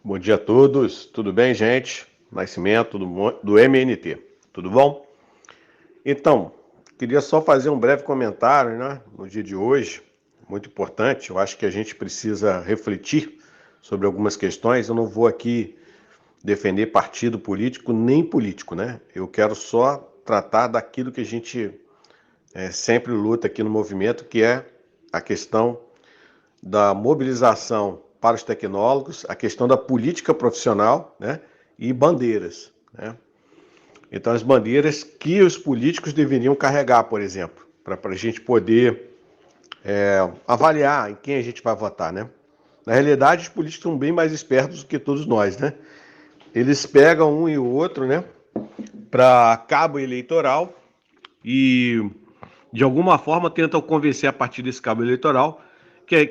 Bom dia a todos, tudo bem, gente? Nascimento do MNT, tudo bom? Então, queria só fazer um breve comentário, né, no dia de hoje, muito importante. Eu acho que a gente precisa refletir sobre algumas questões. Eu não vou aqui defender partido político nem político, né? Eu quero só tratar daquilo que a gente sempre luta aqui no movimento, que é a questão da mobilização para os tecnólogos, a questão da política profissional, né, e bandeiras, né? Então, as bandeiras que os políticos deveriam carregar, por exemplo, para a gente poder avaliar em quem a gente vai votar, né? Na realidade, os políticos são bem mais espertos do que todos nós, né? Eles pegam um e o outro, né, para cabo eleitoral e, de alguma forma, tentam convencer a partir desse cabo eleitoral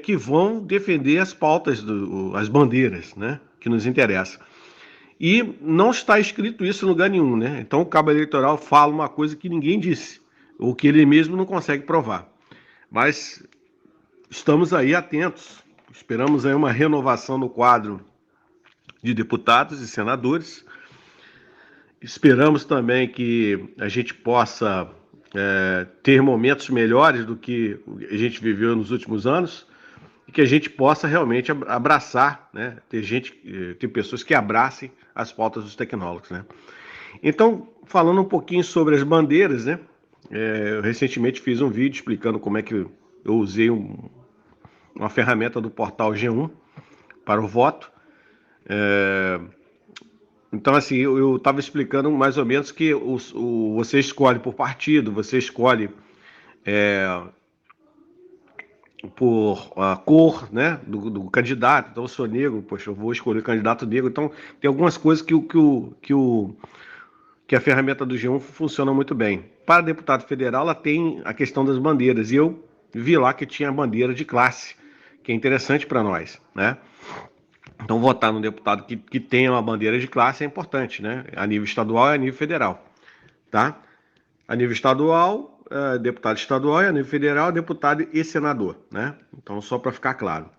que vão defender as pautas, as bandeiras, né, que nos interessam. E não está escrito isso em lugar nenhum, né? Então o cabo eleitoral fala uma coisa que ninguém disse, ou que ele mesmo não consegue provar. Mas estamos aí atentos, esperamos aí uma renovação no quadro de deputados e senadores. Esperamos também que a gente possa ter momentos melhores do que a gente viveu nos últimos anos e que a gente possa realmente abraçar, né? Ter pessoas que abracem as pautas dos tecnólogos, né? Então, falando um pouquinho sobre as bandeiras, né? Eu recentemente fiz um vídeo explicando como é que eu usei uma ferramenta do portal G1 para o voto. Então, assim, eu estava explicando mais ou menos que você escolhe por partido, você escolhe por a cor, né, do candidato. Então, eu sou negro, poxa, eu vou escolher o candidato negro. Então, tem algumas coisas que a ferramenta do G1 funciona muito bem. Para deputado federal, ela tem a questão das bandeiras. E eu vi lá que tinha a bandeira de classe, que é interessante para nós, né? Então, votar num deputado que tenha uma bandeira de classe é importante, né? A nível estadual e a nível federal, tá? A nível estadual, deputado estadual, e a nível federal, deputado e senador, né? Então, só para ficar claro.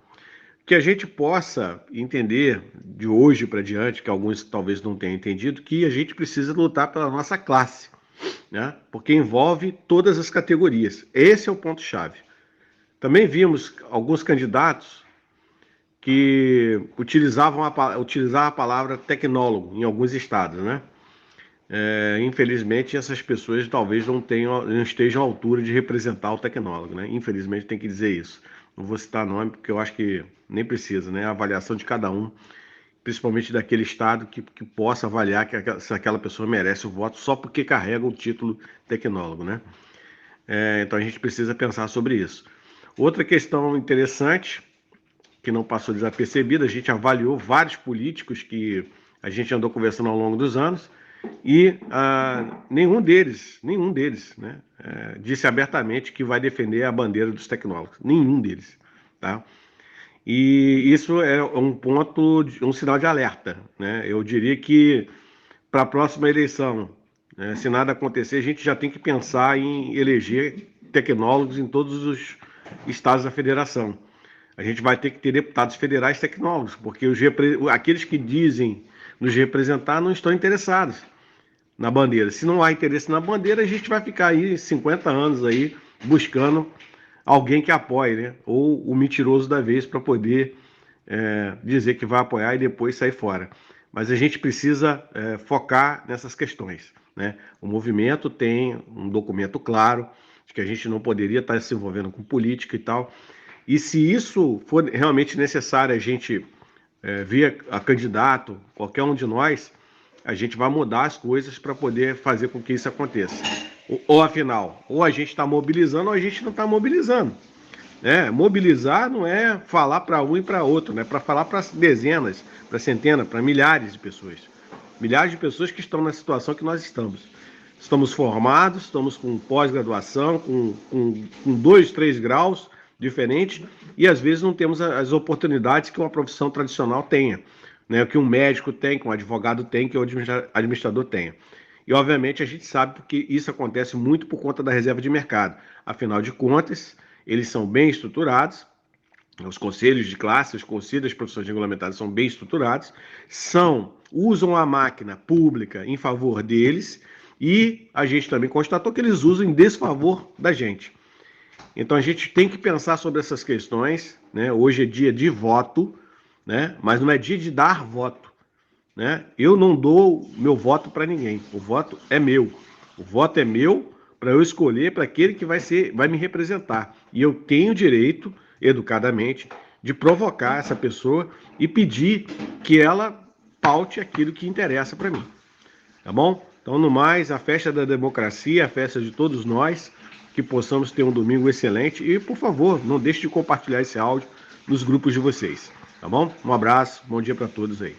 Que a gente possa entender de hoje para diante, que alguns talvez não tenham entendido, que a gente precisa lutar pela nossa classe, né? Porque envolve todas as categorias. Esse é o ponto-chave. Também vimos alguns candidatos que utilizavam a palavra tecnólogo em alguns estados, né? Infelizmente, essas pessoas talvez não estejam à altura de representar o tecnólogo, né? Infelizmente, tem que dizer isso. Não vou citar nome porque eu acho que nem precisa, né? A avaliação de cada um, principalmente daquele estado que possa avaliar se aquela pessoa merece o voto só porque carrega o título tecnólogo, né? Então a gente precisa pensar sobre isso. Outra questão interessante que não passou desapercebida, a gente avaliou vários políticos que a gente andou conversando ao longo dos anos e nenhum deles, né, disse abertamente que vai defender a bandeira dos tecnólogos. Nenhum deles, tá? E isso é um ponto, um sinal de alerta, né? Eu diria que para a próxima eleição, né, se nada acontecer, a gente já tem que pensar em eleger tecnólogos em todos os estados da federação. A gente vai ter que ter deputados federais tecnólogos, porque aqueles que dizem nos representar não estão interessados na bandeira. Se não há interesse na bandeira, a gente vai ficar aí 50 anos aí buscando alguém que apoie, né? Ou o mentiroso da vez para poder dizer que vai apoiar e depois sair fora. Mas a gente precisa focar nessas questões, né? O movimento tem um documento claro de que a gente não poderia estar se envolvendo com política e tal. E se isso for realmente necessário, a gente via a candidato, qualquer um de nós, a gente vai mudar as coisas para poder fazer com que isso aconteça. Ou afinal, ou a gente está mobilizando ou a gente não está mobilizando. Mobilizar não é falar para um e para outro, né? Para falar para dezenas, para centenas, para milhares de pessoas. Milhares de pessoas que estão na situação que nós estamos. Estamos formados, estamos com pós-graduação, com 2, 3 graus diferentes e às vezes não temos as oportunidades que uma profissão tradicional tenha, né? Que um médico tem, que um advogado tem, que o administrador tenha. E obviamente a gente sabe porque isso acontece muito por conta da reserva de mercado. Afinal de contas, eles são bem estruturados Os conselhos de classe, os conselhos das profissões regulamentadas são bem estruturados, usam a máquina pública em favor deles e a gente também constatou que eles usam em desfavor da gente. Então a gente tem que pensar sobre essas questões, né? Hoje é dia de voto, né? Mas não é dia de dar voto, né? Eu não dou meu voto para ninguém. O voto é meu. O voto é meu para eu escolher para aquele que vai me representar. E eu tenho direito, educadamente, de provocar essa pessoa e pedir que ela paute aquilo que interessa para mim. Tá bom? Então, no mais, a festa da democracia, a festa de todos nós, que possamos ter um domingo excelente. E, por favor, não deixe de compartilhar esse áudio nos grupos de vocês. Tá bom? Um abraço, bom dia para todos aí.